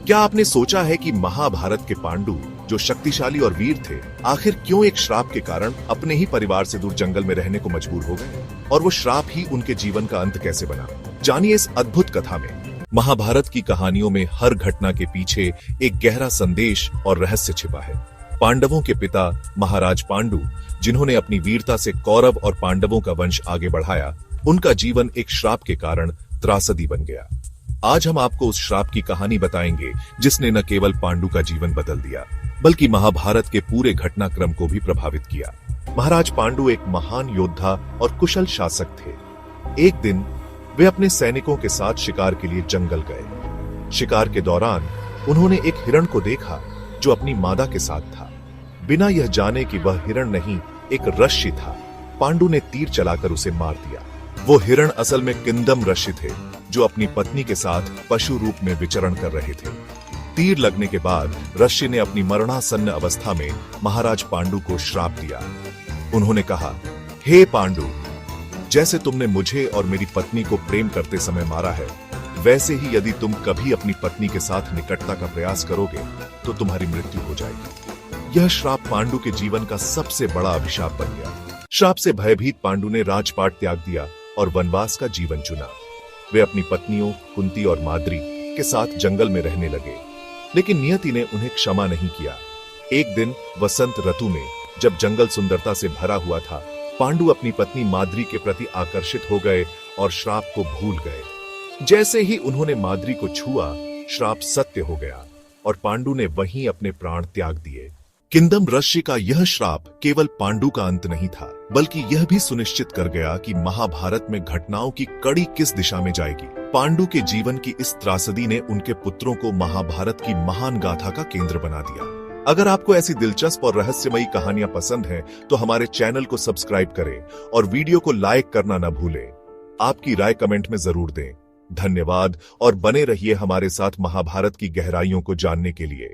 क्या आपने सोचा है कि महाभारत के पांडु, जो शक्तिशाली और वीर थे, आखिर क्यों एक श्राप के कारण अपने ही परिवार से दूर जंगल में रहने को मजबूर हो गए? और वो श्राप ही उनके जीवन का अंत कैसे बना? जानिए इस अद्भुत कथा में। महाभारत की कहानियों में हर घटना के पीछे एक गहरा संदेश और रहस्य छिपा है। पांडवों के पिता महाराज पांडु, जिन्होंने अपनी वीरता से कौरव और पांडवों का वंश आगे बढ़ाया, उनका जीवन एक श्राप के कारण त्रासदी बन गया। आज हम आपको उस श्राप की कहानी बताएंगे जिसने न केवल पांडु का जीवन बदल दिया, बल्कि महाभारत के पूरे घटनाक्रम को भी प्रभावित किया। महाराज पांडु एक महान योद्धा और कुशल शासक थे। एक दिन वे अपने सैनिकों के साथ शिकार के लिए जंगल गए। शिकार के दौरान उन्होंने एक हिरण को देखा जो अपनी मादा के साथ था। बिना यह जाने कि वह हिरण नहीं, एक रश्मि था, पांडु ने तीर चलाकर उसे मार दिया। वो हिरण असल में किंदम रश्मि थे, जो अपनी पत्नी के साथ पशु रूप में विचरण कर रहे थे। तीर लगने के बाद रश्मि ने अपनी मरणासन्न अवस्था में महाराज पांडु को श्राप दिया। उन्होंने कहा, हे पांडु, जैसे तुमने मुझे और मेरी पत्नी को प्रेम करते समय मारा है, वैसे ही यदि तुम कभी अपनी पत्नी के साथ निकटता का प्रयास करोगे तो तुम्हारी मृत्यु हो जाएगी। यह श्राप पांडु के जीवन का सबसे बड़ा अभिशाप बन गया। श्राप से भयभीत पांडु ने राजपाट त्याग दिया और वनवास का जीवन चुना। वे अपनी पत्नियों कुंती और माद्री के साथ जंगल में रहने लगे, लेकिन नियति ने उन्हें क्षमा नहीं किया। एक दिन वसंत ऋतु में, जब जंगल सुंदरता से भरा हुआ था, पांडु अपनी पत्नी माद्री के प्रति आकर्षित हो गए और श्राप को भूल गए। जैसे ही उन्होंने माद्री को छुआ, श्राप सत्य हो गया और पांडु ने वहीं अपने प्राण त्याग दिए। किंदम रश्मि का यह श्राप केवल पांडु का अंत नहीं था, बल्कि यह भी सुनिश्चित कर गया कि महाभारत में घटनाओं की कड़ी किस दिशा में जाएगी। पांडु के जीवन की इस त्रासदी ने उनके पुत्रों को महाभारत की महान गाथा का केंद्र बना दिया। अगर आपको ऐसी दिलचस्प और रहस्यमयी कहानियां पसंद हैं, तो हमारे चैनल को सब्सक्राइब करें और वीडियो को लाइक करना न भूलें। आपकी राय कमेंट में जरूर दें। धन्यवाद और बने रहिए हमारे साथ महाभारत की गहराइयों को जानने के लिए।